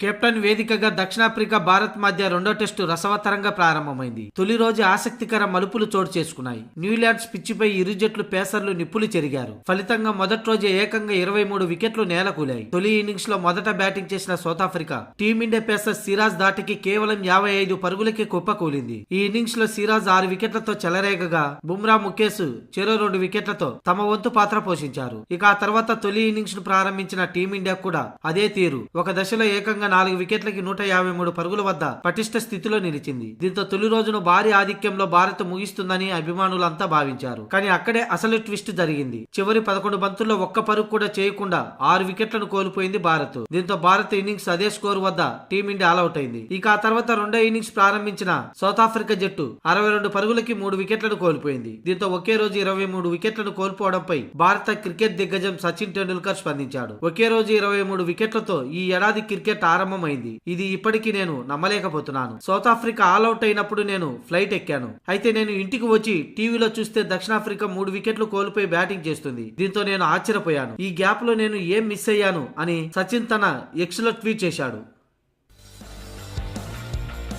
Captain వేదికగా దక్షిణాఫ్రికా భారత్ మధ్య రెండో టెస్టు రసవత్తరంగా ప్రారంభమైంది. తొలి రోజు ఆసక్తికర మలుపులు చోటు చేసుకున్నాయి. న్యూజిలాండ్స్ పిచ్చిపై ఇరు జట్లు పేసర్లు నిప్పులు చెరిగారు. ఫలితంగా మొదటి రోజే ఏకంగా 23 వికెట్లు నేలకూలాయి. తొలి ఇన్నింగ్స్ లో మొదట బ్యాటింగ్ చేసిన south Africa team India pacer Siraj ధాటికి కేవలం 55 పరుగులకి కుప్పకూలింది. ఈ ఇన్నింగ్స్ లో సిరాజ్ 6 వికెట్లతో చెలరేగగా బుమ్రా ముఖేష్ చెరో 2 వికెట్లతో తమ వంతు పాత్ర పోషించారు. ఇక ఆ తర్వాత తొలి ఇన్నింగ్స్ ను ప్రారంభించిన టీమిండియా కూడా అదే తీరు. ఒక దశలో ఏకంగా 4 వికెట్లకి 153 పరుగుల వద్ద పటిష్ట స్థితిలో నిలిచింది. దీంతో తొలి రోజును భారీ ఆధిక్యంలో భారత్ ముగిస్తుందని అభిమానులంతా భావించారు. కానీ అక్కడే అసలు ట్విస్ట్ జరిగింది. చివరి 11 బంతుల్లో ఒక్క పరుగు కూడా చేయకుండా 6 వికెట్లను కోల్పోయింది భారత్. దీంతో భారత్ ఇన్నింగ్స్ అదే స్కోర్ వద్ద టీమిండియా ఆల్అౌట్ అయింది. ఇక ఆ తర్వాత రెండో ఇన్నింగ్స్ ప్రారంభించిన సౌత్ ఆఫ్రికా జట్టు 62 పరుగులకి 3 వికెట్లను కోల్పోయింది. దీంతో ఒకే రోజు 23 వికెట్లను కోల్పోవడంపై భారత క్రికెట్ దిగ్గజం సచిన్ టెండూల్కర్ స్పందించాడు. ఒకే రోజు 23 వికెట్లతో ఈ ఏడాది క్రికెట్ ఆరంభమైంది. ఇది ఇప్పటికీ నేను నమ్మలేకపోతున్నాను. సౌత్ ఆఫ్రికా ఆల్అౌట్ అయినప్పుడు నేను ఫ్లైట్ ఎక్కాను. అయితే నేను ఇంటికి వచ్చి టీవీలో చూస్తే దక్షిణాఫ్రికా 3 వికెట్లు కోల్పోయి బ్యాటింగ్ చేస్తుంది. దీంతో నేను ఆశ్చర్యపోయాను. ఈ గ్యాప్ లో నేను ఏం మిస్ అయ్యాను అని సచిన్ తన ఎక్స్ లో ట్వీట్ చేశాడు.